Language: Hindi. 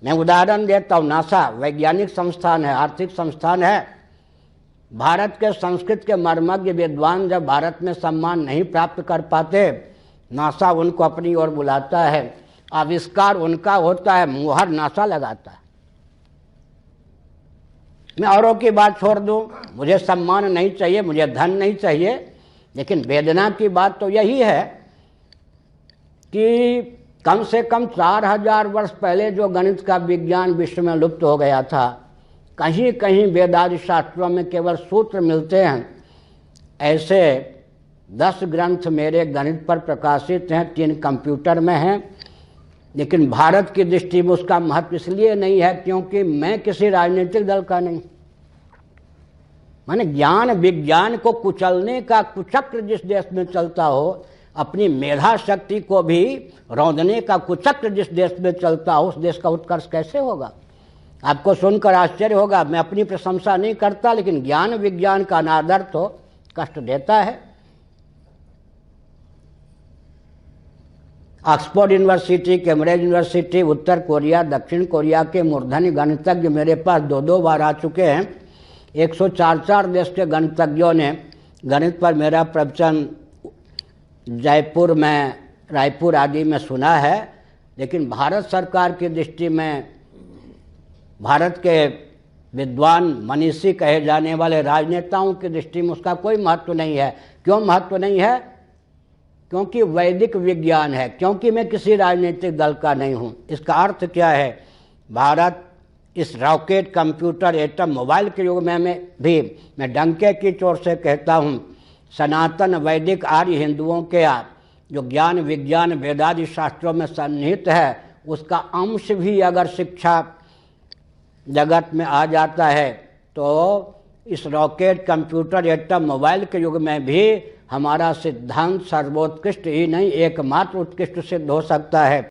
मैं उदाहरण देता हूँ, नासा वैज्ञानिक संस्थान है, आर्थिक संस्थान है। भारत के संस्कृत के मर्मज्ञ विद्वान जब भारत में सम्मान नहीं प्राप्त कर पाते, नासा उनको अपनी ओर बुलाता है, आविष्कार उनका होता है, मुहर नासा लगाता है। मैं औरों की बात छोड़ दूं, मुझे सम्मान नहीं चाहिए, मुझे धन नहीं चाहिए, लेकिन वेदना की बात तो यही है कि कम से कम 4000 वर्ष पहले जो गणित का विज्ञान विश्व में लुप्त हो गया था, कहीं कहीं वेदादि शास्त्रों में केवल सूत्र मिलते हैं। ऐसे 10 ग्रंथ मेरे गणित पर प्रकाशित हैं, 3 कंप्यूटर में हैं, लेकिन भारत की दृष्टि में उसका महत्व इसलिए नहीं है क्योंकि मैं किसी राजनीतिक दल का नहीं। माने ज्ञान विज्ञान को कुचलने का कुचक्र जिस देश में चलता हो, अपनी मेधा शक्ति को भी रौंदने का कुचक्र जिस देश में चलता हो, उस देश का उत्कर्ष कैसे होगा? आपको सुनकर आश्चर्य होगा, मैं अपनी प्रशंसा नहीं करता, लेकिन ज्ञान विज्ञान का अनादर तो कष्ट देता है। ऑक्सफोर्ड यूनिवर्सिटी, कैम्ब्रिज यूनिवर्सिटी, उत्तर कोरिया, दक्षिण कोरिया के मूर्धन्य गणितज्ञ मेरे पास 2-2 बार आ चुके हैं। 104 देश के गणितज्ञों ने गणित पर मेरा प्रवचन जयपुर में, रायपुर आदि में सुना है, लेकिन भारत सरकार की दृष्टि में, भारत के विद्वान मनीषी कहे जाने वाले राजनेताओं की दृष्टि में उसका कोई महत्व नहीं है। क्यों महत्व नहीं है? क्योंकि वैदिक विज्ञान है, क्योंकि मैं किसी राजनीतिक दल का नहीं हूँ। इसका अर्थ क्या है? भारत इस रॉकेट, कंप्यूटर, एटम, मोबाइल के युग में भी मैं डंके की चोट से कहता हूँ, सनातन वैदिक आर्य हिंदुओं के जो ज्ञान विज्ञान वेदादि शास्त्रों में सन्निहित है, उसका अंश भी अगर शिक्षा जगत में आ जाता है तो इस रॉकेट, कंप्यूटर, एटम, मोबाइल के युग में भी हमारा सिद्धांत सर्वोत्कृष्ट ही नहीं, एकमात्र उत्कृष्ट सिद्ध हो सकता है।